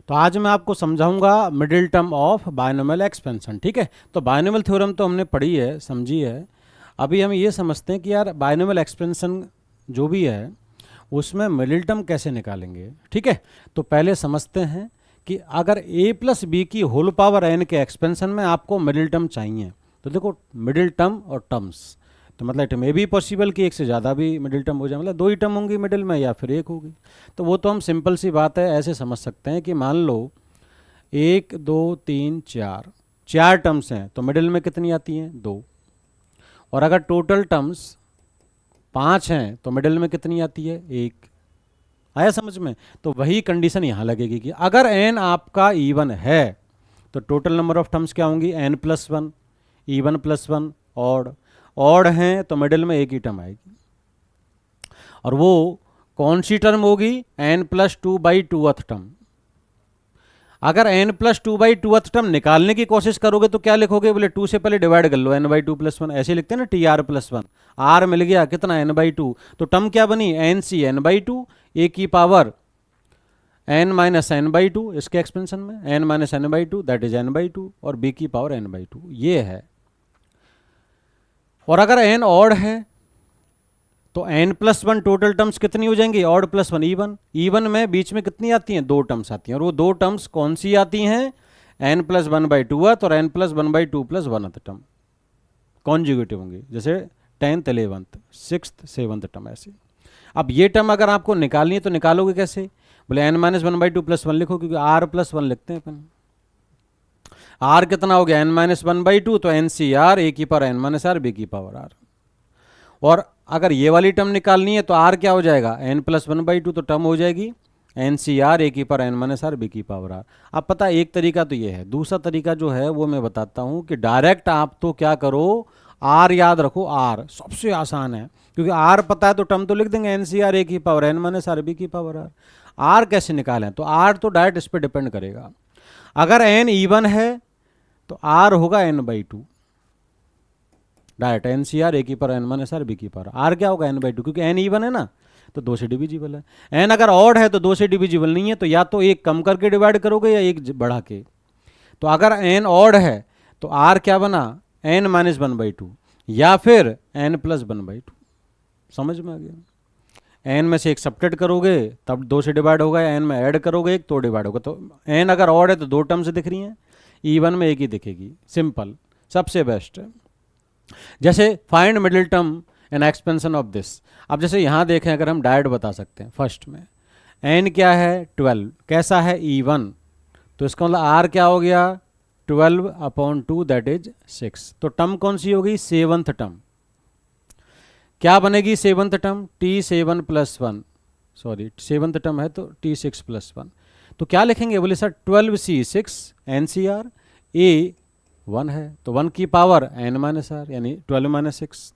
तो आज मैं आपको समझाऊंगा middle term of binomial expansion. ठीक है, तो बायनोमियल थ्योरम तो हमने पढ़ी है, समझी है। अभी हम ये समझते हैं कि यार बायनोमियल एक्सपेंशन जो भी है उसमें मिडिल टर्म कैसे निकालेंगे। ठीक है, तो पहले समझते हैं कि अगर a प्लस बी की होल पावर n के एक्सपेंशन में आपको मिडिल टर्म चाहिए, तो देखो मिडिल टर्म और टर्म्स, तो मतलब इट मे भी पॉसिबल कि एक से ज़्यादा भी मिडिल टर्म हो जाए, मतलब दो ही टर्म होंगी मिडिल में या फिर एक होगी। तो वो तो हम सिंपल सी बात है ऐसे समझ सकते हैं कि मान लो 1 2 3 4 चार टर्म्स हैं तो मिडिल में कितनी आती हैं, 2। और अगर टोटल टर्म्स 5 हैं तो मिडिल में कितनी आती है, 1। आया समझ में? तो वही कंडीशन यहाँ लगेगी कि अगर n आपका इवन है तो टोटल नंबर ऑफ टर्म्स क्या होंगी, n+1, इवन +1, ऑड हैं तो मिडिल में एक ही टर्म आएगी। और वो कौन सी टर्म होगी, n+2/2th टर्म। अगर n+2/2th टर्म निकालने की कोशिश करोगे तो क्या लिखोगे, बोले 2 से पहले डिवाइड कर लो, n/2+1, ऐसे लिखते हैं ना, tr+1। r मिल गया कितना, n/2, तो टर्म क्या बनी, nc n/2, a की पावर n-n/2 इसके एक्सपेंशन में, n-n/2 दैट इज n/2, और b की पावर n/2, ये है। और अगर n ऑड है तो n+1 टोटल टर्म्स कितनी हो जाएंगी, ऑड +1 इवन। इवन में बीच में कितनी आती हैं, 2 टर्म्स आती हैं, और वो 2 टर्म्स कौन सी आती हैं, n+1/2th और n+1/2+1th टर्म कॉन्जुगेटिव होंगी, जैसे 10th 11th 6th 7th term ऐसे। अब ये टर्म अगर आपको निकालनी है तो निकालोगे कैसे, बोले n-1/2+1 लिखो, क्योंकि r+1 लिखते हैं अपन। r कितना हो गया, n-1/2, तो NCr a की पावर n-r b की पावर r। और अगर ये वाली टर्म निकालनी है तो r क्या हो जाएगा, n+1/2, तो टर्म हो जाएगी NCr a की पावर n-r b की पावर r। अब पता है, एक तरीका तो ये है, दूसरा तरीका जो है वो मैं बताता हूँ कि डायरेक्ट आप तो क्या करो, r याद रखो, r सबसे आसान है, क्योंकि r पता है तो टर्म तो लिख देंगे NCr a की पावर n-r b की पावर r। r कैसे निकालें, तो r तो डायरेक्ट इस पर डिपेंड करेगा। अगर n इवन है तो r होगा n/2, डायरेक्ट NCr a की पावर n-r b की पावर r क्या होगा, n/2, क्योंकि n इवन है ना तो 2 से डिविजिबल है। n अगर ऑड है तो 2 से डिविजिबल नहीं है, तो या तो एक कम करके डिवाइड करोगे या एक बढ़ा के। तो अगर n ऑड है तो r क्या बना, n-1/2 या फिर n+1/2। समझ में आ गया? n में से एक सब्ट्रैक्ट करोगे तब 2 से डिवाइड होगा, n में ऐड करोगे एक तो डिवाइड होगा। तो n अगर ऑड है तो 2 टर्म्स दिख रही हैं, इवन में एक ही दिखेगी, सिंपल, सबसे बेस्ट है। जैसे find middle term N expansion of this. अब जैसे यहाँ देखें, अगर हम डायरेक्ट बता सकते हैं, फर्स्ट में n क्या है, 12, कैसा है, इवन, तो इसका मतलब r क्या हो गया, 12/2 दैट इज 6। तो टर्म कौन सी होगी, 7th टर्म। क्या बनेगी 7th term, t7+1, sorry 7th term है तो t6+1। तो क्या लिखेंगे, बोले सर 12c6 NCr a 1 है तो 1 की पावर n-r यानी 12-6,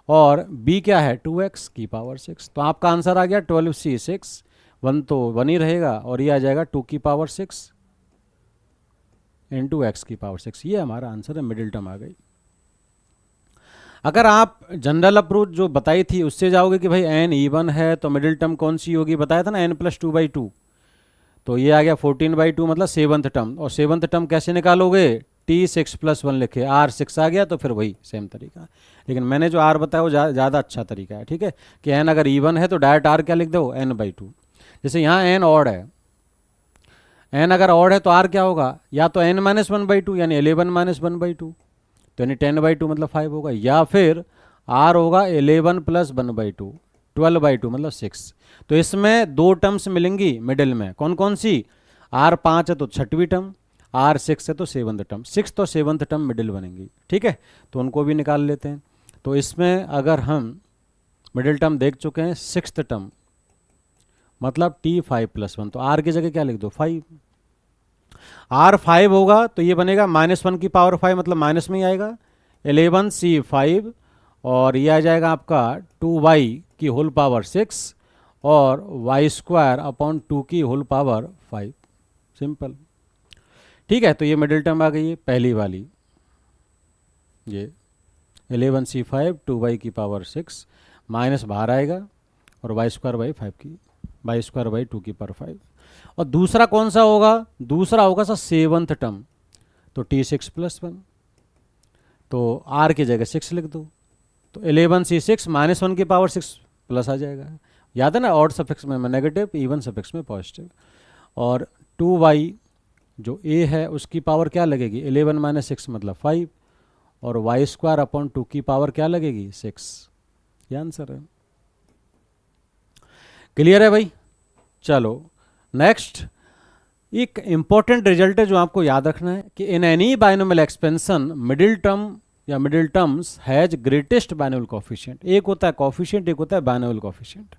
और b क्या है, 2x की पावर 6। तो आपका आंसर आ गया 12c6, 1 तो 1 ही रहेगा, और ये आ जाएगा 2 की पावर 6 इंटू x की पावर 6। ये हमारा आंसर है, मिडिल टर्म आ गई। अगर आप जनरल अप्रोच जो बताई थी उससे जाओगे कि भाई n इवन है तो मिडिल टर्म कौन सी होगी, बताया था ना, n+2/2, तो ये आ गया 14/2 मतलब 7th टर्म। और 7th टर्म कैसे निकालोगे, t6+1 लिखे, r6 आ गया, तो फिर वही सेम तरीका। लेकिन मैंने जो r बताया वो ज़्यादा अच्छा तरीका है, ठीक है, कि n अगर इवन है तो डायरेक्ट r क्या लिख दो, n/2। जैसे यहाँ n ऑड है, n अगर ऑड है तो r क्या होगा, या तो n-1/2 यानी 11-1/2, तो यानी 10/2 मतलब 5 होगा, या फिर r होगा 11 + 1/2, 12/2 मतलब 6। तो इसमें 2 टर्म्स मिलेंगी मिडिल में, कौन कौन सी, r5 है तो 6वीं टर्म, r6 है तो 7th टर्म, 6th और 7th टर्म मिडिल बनेंगी। ठीक है, तो उनको भी निकाल लेते हैं। तो इसमें अगर हम मिडिल टर्म देख चुके हैं, 6th टर्म मतलब t5+1, तो r की जगह क्या लिख दो, 5। r5 होगा तो ये बनेगा -1 की पावर 5, मतलब माइनस में ही आएगा, 11c5, और ये आ जाएगा आपका 2y की होल पावर 6 और y²/2 की होल पावर 5, सिंपल। ठीक है, तो ये मिडिल टर्म आ गई है पहली वाली, ये 11c5 2y की पावर 6 माइनस बाहर आएगा और y² 2 की पावर 5। और दूसरा कौन सा होगा, दूसरा होगा सर सेवंथ टर्म, तो T6+1, तो R की जगह 6 लिख दो, तो 11C6 -1 की पावर 6 प्लस आ जाएगा। याद है ना, ऑड सफिक्स में नेगेटिव, इवन सफिक्स में पॉजिटिव। और 2y जो a है उसकी पावर क्या लगेगी, 11 - 6 मतलब 5, और y²/2 की पावर क्या लगेगी, 6। ये आंसर है। क्लियर है भाई। चलो नेक्स्ट, एक इंपॉर्टेंट रिजल्ट है जो आपको याद रखना है कि in any binomial expansion middle term या middle terms has greatest binomial coefficient. एक होता है कोफिशिएंट, एक होता है बाइनोमियल कोफिशिएंट।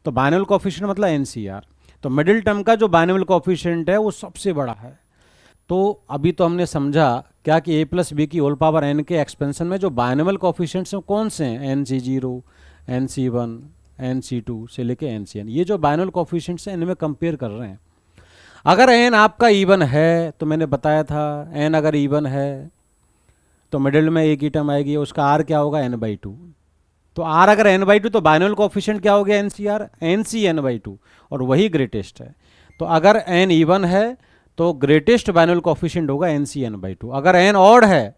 तो बाइनोमियल कोफिशिएंट मतलब एनसीआर, तो मिडिल टर्म का जो बाइनोमियल कोफिशिएंट है वो सबसे बड़ा है। तो अभी तो हमने समझा क्या कि a+b की होल पावर n के एक्सपेंशन में जो बाइनोमियल कोफिशिएंट्स हैं कौन से हैं, NC0, NC1, NC2 से लेके NCn। ये जो बाइनोमियल कोफिशिएंट्स हैं इनमें कंपेयर कर रहे हैं। अगर n आपका इवन है तो मैंने बताया था n अगर इवन है तो मिडिल में एक ही टर्म आएगी, उसका r क्या होगा, n/2। तो r अगर n/2 तो बाइनोमियल कोफिशिएंट क्या हो गया, NCR, NC n/2, और वही ग्रेटेस्ट है। तो अगर n इवन है तो ग्रेटेस्ट बाइनोमियल कोफिशिएंट होगा NC n/2। अगर n ऑड है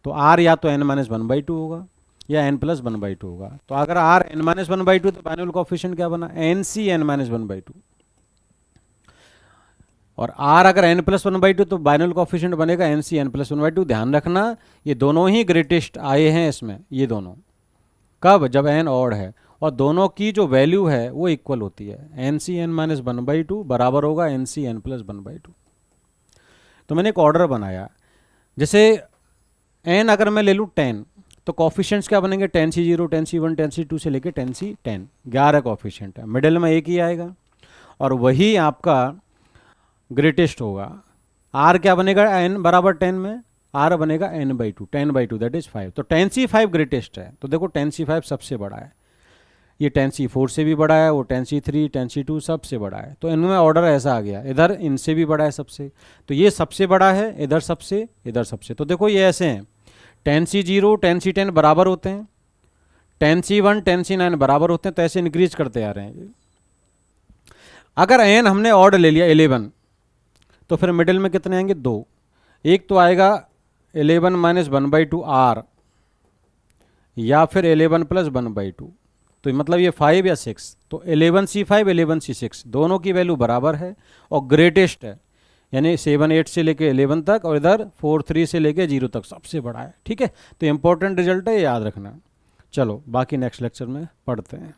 तो r या तो n-1/2 होगा या n+1/2 होगा। तो अगर r n-1/2 तो बाइनोमियल कोफिशिएंट क्या बना, NC n-1/2। और r अगर n+1/2 तो बाइनोमियल कोफिशिएंट बनेगा NC n+1/2। ध्यान रखना ये दोनों ही ग्रेटेस्ट आए हैं इसमें, ये दोनों कब, जब n ऑड है और दोनों की जो वैल्यू है वो इक्वल होती है। NC n-1/2 बराबर होगा NC n+1/2। तो मैंने एक ऑर्डर बनाया, जैसे n अगर मैं ले लूँ 10 तो कोफिशिएंट्स क्या बनेंगे, 10C0, 10C1, 10C2 से लेके 10C10, 11 कोफिशिएंट है, मिडिल में एक ही आएगा और वही आपका ग्रेटेस्ट होगा। r क्या बनेगा, n बराबर 10 में r बनेगा n/2, 10/2 दैट इज 5। तो 10C5 ग्रेटेस्ट है, तो देखो 10C5 सबसे बड़ा है, ये 10C4 से भी बड़ा है, वो 10C3, 10C2 सबसे बड़ा है। तो इनमें ऑर्डर ऐसा आ गया, इधर इनसे भी बड़ा है सबसे, तो ये सबसे बड़ा है, इधर सबसे, इधर सबसे। तो देखो ये ऐसे हैं, 10C0, 10C10 बराबर होते हैं, 10C1, 10C9 बराबर होते हैं, तो ऐसे इंक्रीज करते आ रहे हैं। अगर n हमने ऑर्ड ले लिया 11 तो फिर मिडिल में कितने आएंगे, 2। एक तो आएगा 11 - 1/2 r या फिर 11 + 1/2, तो मतलब ये 5 या 6। तो 11C5, 11C6 दोनों की वैल्यू बराबर है और ग्रेटेस्ट है, यानी 7, 8 से लेके 11 तक, और इधर 4, 3 से लेके 0 तक सबसे बड़ा है। ठीक है, तो इंपॉर्टेंट रिजल्ट है, याद रखना। चलो बाकी नेक्स्ट लेक्चर में पढ़ते हैं।